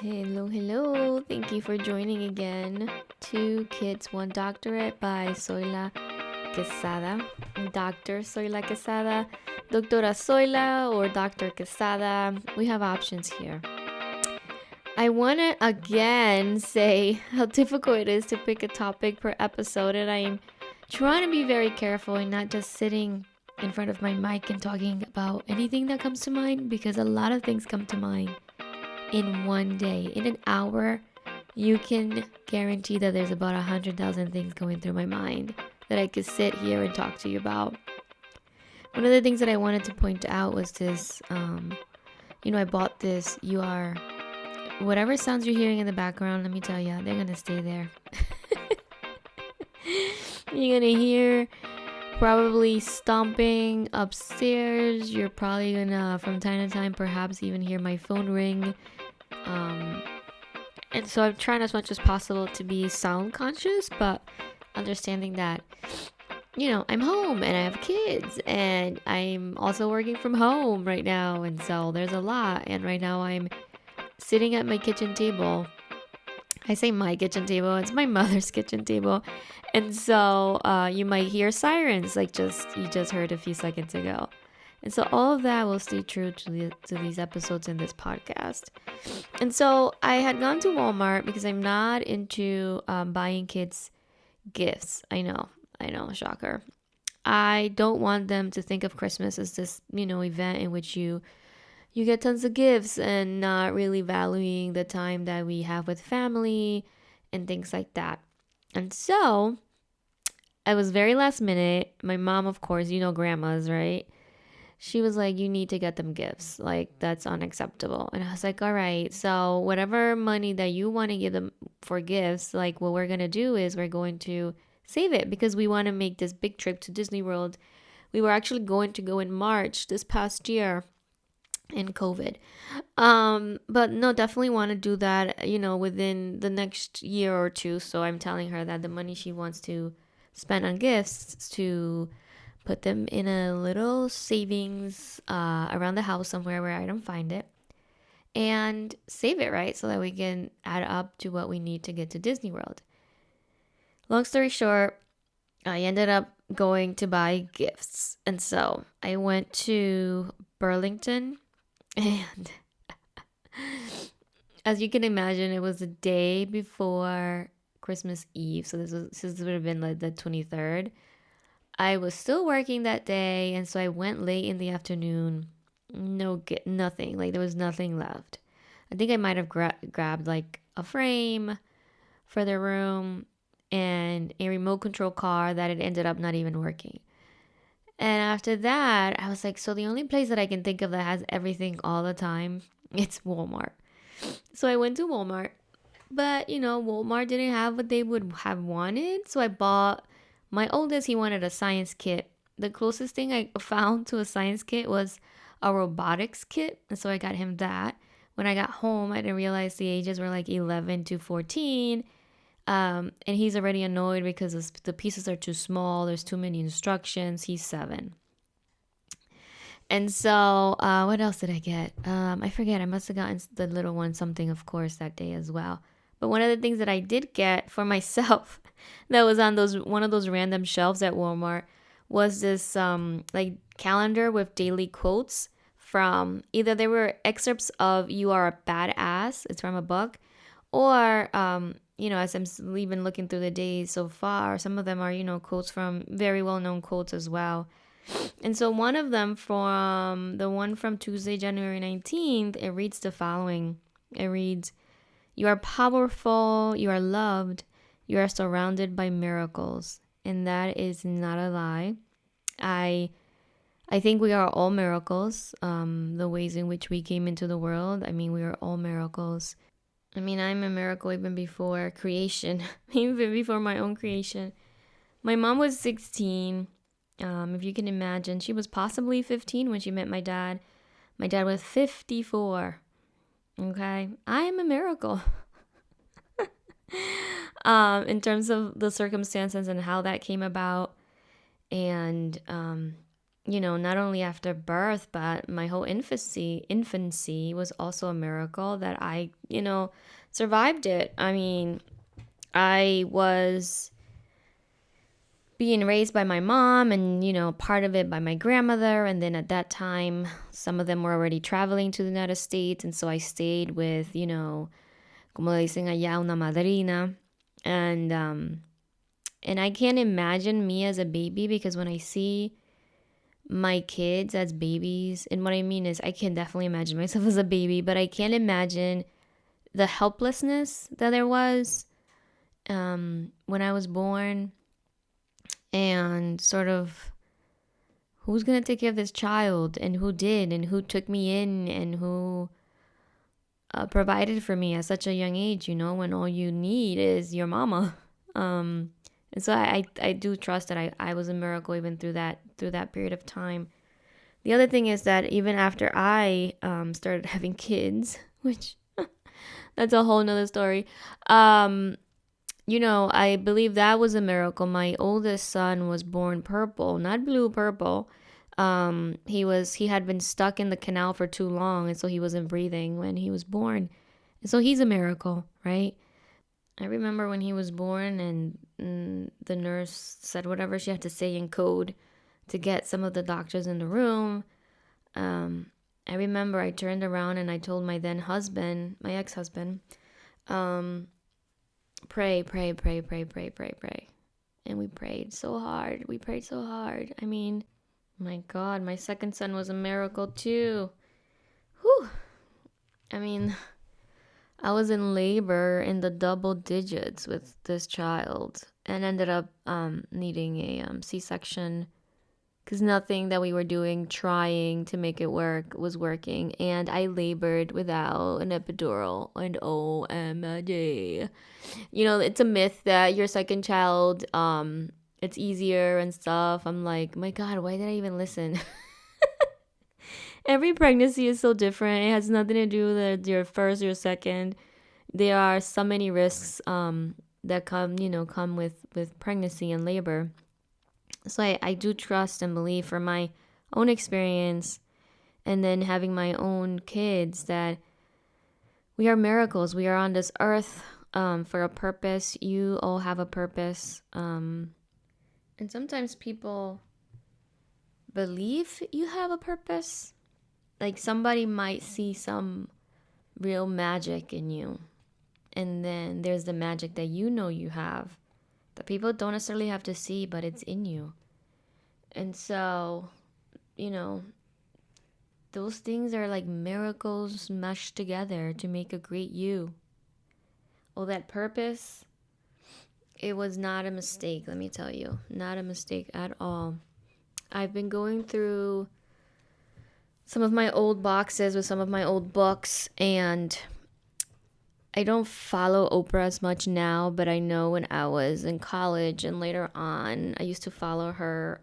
Hello, hello. Thank you for joining again. Two Kids, One Doctorate by Soyla Quesada. Dr. Soyla Quesada, Doctora Soyla, or Dr. Quesada. We have options here. I want to again say how difficult it is to pick a topic per episode, and I'm trying to be very careful and not just sitting in front of my mic and talking about anything that comes to mind, because a lot of things come to mind in one day. In an hour, you can guarantee that there's about 100,000 things going through my mind that I could sit here and talk to you about. One of the things that I wanted to point out was this, I bought this whatever sounds you're hearing in the background, let me tell you, they're going to stay there. You're going to hear probably stomping upstairs. You're probably going to, from time to time, perhaps even hear my phone ring. And so I'm trying as much as possible to be sound conscious, but understanding that, I'm home and I have kids and I'm also working from home right now. And so there's a lot. And right now I'm sitting at my kitchen table. I say my kitchen table, it's my mother's kitchen table. And so you might hear sirens like you just heard a few seconds ago. And so all of that will stay true to these episodes in this podcast. And so I had gone to Walmart because I'm not into buying kids gifts. I know, shocker. I don't want them to think of Christmas as this, event in which you get tons of gifts and not really valuing the time that we have with family and things like that. And so I was very last minute. My mom, of course, grandmas, right? She was like, you need to get them gifts. Like, that's unacceptable. And I was like, all right, so whatever money that you want to give them for gifts, like what we're going to do is we're going to save it because we want to make this big trip to Disney World. We were actually going to go in March this past year in COVID. But no, definitely want to do that, within the next year or two. So I'm telling her that the money she wants to spend on gifts to put them in a little savings around the house somewhere where I don't find it and save it, right? So that we can add up to what we need to get to Disney World. Long story short, I ended up going to buy gifts. And so I went to Burlington and as you can imagine, it was the day before Christmas Eve. So this would have been like the 23rd. I was still working that day, and so I went late in the afternoon. Nothing. Like, there was nothing left. I think I might have grabbed like a frame for the room and a remote control car that it ended up not even working. And after that, I was like, so the only place that I can think of that has everything all the time, it's Walmart. So I went to Walmart, but Walmart didn't have what they would have wanted. So I bought my oldest, he wanted a science kit. The closest thing I found to a science kit was a robotics kit. And so I got him that. When I got home, I didn't realize the ages were like 11 to 14. And he's already annoyed because the pieces are too small. There's too many instructions. He's 7. And so what else did I get? I forget. I must have gotten the little one something, of course, that day as well. But one of the things that I did get for myself that was on one of those random shelves at Walmart was this like calendar with daily quotes from either they were excerpts of "You Are a Badass," it's from a book, or as I'm even looking through the days so far, some of them are quotes from very well-known quotes as well. And so one of them, from the one from Tuesday, January 19th, it reads the following. It reads, "You are powerful, you are loved, you are surrounded by miracles." And that is not a lie. I think we are all miracles. The ways in which we came into the world, we are all miracles. I'm a miracle even before creation, even before my own creation. My mom was 16. If you can imagine, she was possibly 15 when she met my dad. My dad was 54. Okay, I am a miracle. In terms of the circumstances and how that came about. And not only after birth, but my whole infancy was also a miracle that I, survived it. I mean, I was being raised by my mom and, part of it by my grandmother. And then at that time, some of them were already traveling to the United States. And so I stayed with, como dicen allá, una madrina. And I can't imagine me as a baby, because when I see my kids as babies, and what I mean is I can definitely imagine myself as a baby, but I can't imagine the helplessness that there was when I was born, and sort of who's going to take care of this child, and who did, and who took me in, and who provided for me at such a young age, when all you need is your mama. And so I do trust that I was a miracle even through that period of time. The other thing is that even after I started having kids, which that's a whole nother story, I believe that was a miracle. My oldest son was born purple, not blue, purple. He had been stuck in the canal for too long, and so he wasn't breathing when he was born. And so he's a miracle, right? I remember when he was born, and the nurse said whatever she had to say in code to get some of the doctors in the room. I remember I turned around and I told my then husband, my ex-husband, pray, pray, pray, pray, pray, pray, pray. And we prayed so hard. I mean, my God, my second son was a miracle too. Whew. I mean, I was in labor in the double digits with this child, and ended up needing a C-section, because nothing that we were doing, trying to make it work, was working. And I labored without an epidural, and OMG. It's a myth that your second child, it's easier and stuff. I'm like, my God, why did I even listen? Every pregnancy is so different. It has nothing to do with your first or second. There are so many risks that come with pregnancy and labor. So I do trust and believe, for my own experience, and then having my own kids, that we are miracles. We are on this earth for a purpose. You all have a purpose. And sometimes people believe you have a purpose. Like, somebody might see some real magic in you. And then there's the magic that you have, that people don't necessarily have to see, but it's in you. And so, those things are like miracles meshed together to make a great you. Oh, that purpose, it was not a mistake, let me tell you. Not a mistake at all. I've been going through some of my old boxes with some of my old books, and I don't follow Oprah as much now, but I know when I was in college and later on, I used to follow her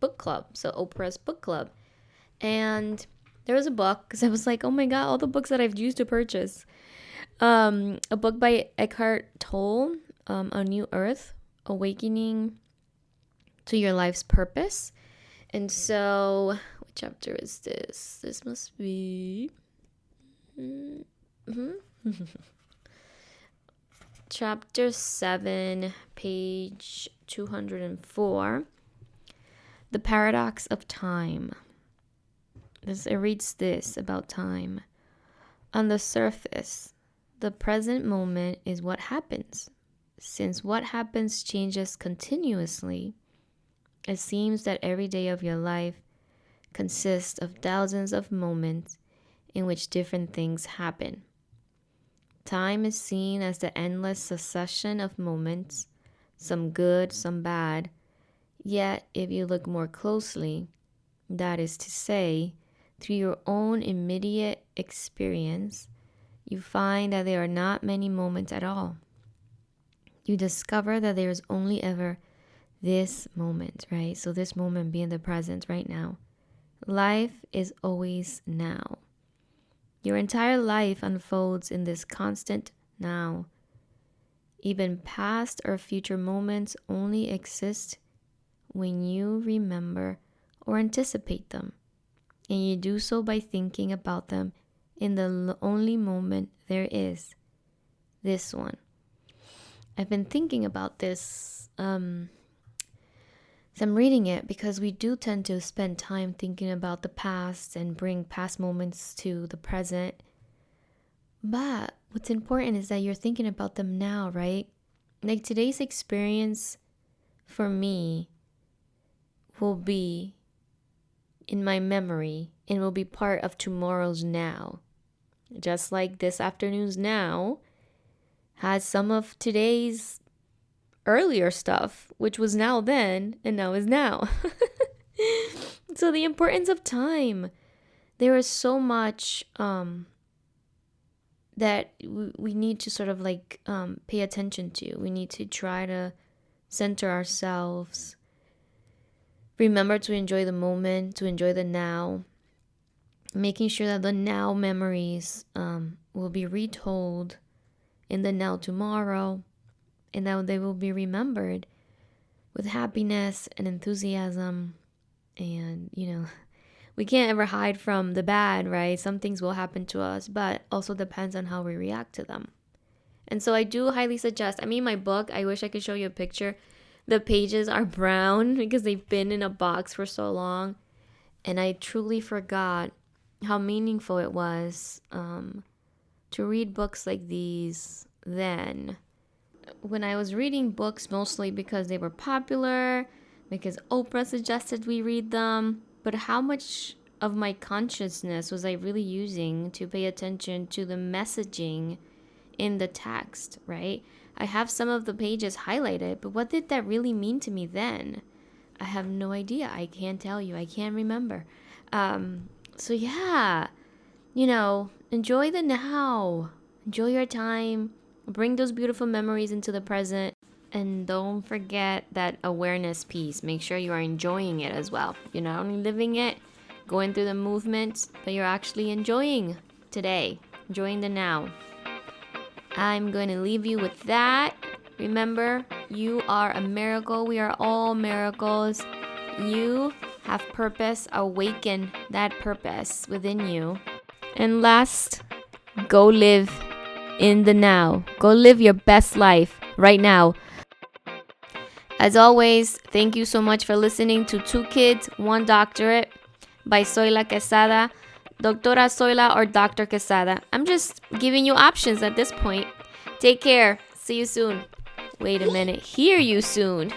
book club. So Oprah's book club. And there was a book, because I was like, oh my God, all the books that I've used to purchase. A book by Eckhart Tolle, A New Earth, Awakening to Your Life's Purpose. And so, what chapter is this? This must be... Chapter 7, page 204. The Paradox of Time. It reads this about time. On the surface, the present moment is what happens. Since what happens changes continuously, it seems that every day of your life consists of thousands of moments in which different things happen. Time is seen as the endless succession of moments, some good, some bad. Yet, if you look more closely, that is to say, through your own immediate experience, you find that there are not many moments at all. You discover that there is only ever this moment, right? So this moment being the present right now. Life is always now. Your entire life unfolds in this constant now. Even past or future moments only exist when you remember or anticipate them. And you do so by thinking about them in the only moment there is, this one. I've been thinking about this as I'm reading it, because we do tend to spend time thinking about the past and bring past moments to the present. But what's important is that you're thinking about them now, right? Like today's experience for me will be in my memory and will be part of tomorrow's now. Just like this afternoon's now has some of today's earlier stuff, which was now then and now is now. So the importance of time. There is so much that we need to sort of like pay attention to. We need to try to center ourselves. Remember to enjoy the moment, to enjoy the now. Making sure that the now memories will be retold in the now tomorrow, and that they will be remembered with happiness and enthusiasm. And, we can't ever hide from the bad, right? Some things will happen to us, but also depends on how we react to them. And so I do highly suggest, my book, I wish I could show you a picture. The pages are brown because they've been in a box for so long. And I truly forgot how meaningful it was to read books like these then. When I was reading books, mostly because they were popular, because Oprah suggested we read them, but how much of my consciousness was I really using to pay attention to the messaging in the text, right? I have some of the pages highlighted, but what did that really mean to me then? I have no idea. I can't tell you. I can't remember. So yeah, enjoy the now. Enjoy your time. Bring those beautiful memories into the present. And don't forget that awareness piece. Make sure you are enjoying it as well. You're not only living it, going through the movement, but you're actually enjoying today. Enjoying the now. I'm going to leave you with that. Remember, you are a miracle. We are all miracles. You have purpose. Awaken that purpose within you. And last, go live in the now. Go live your best life right now. As always, thank you so much for listening to 2 Kids, 1 Doctorate by Zoila Quesada. Doctora Zoila or Dr. Quesada. I'm just giving you options at this point. Take care. See you soon. Wait a minute. Hear you soon.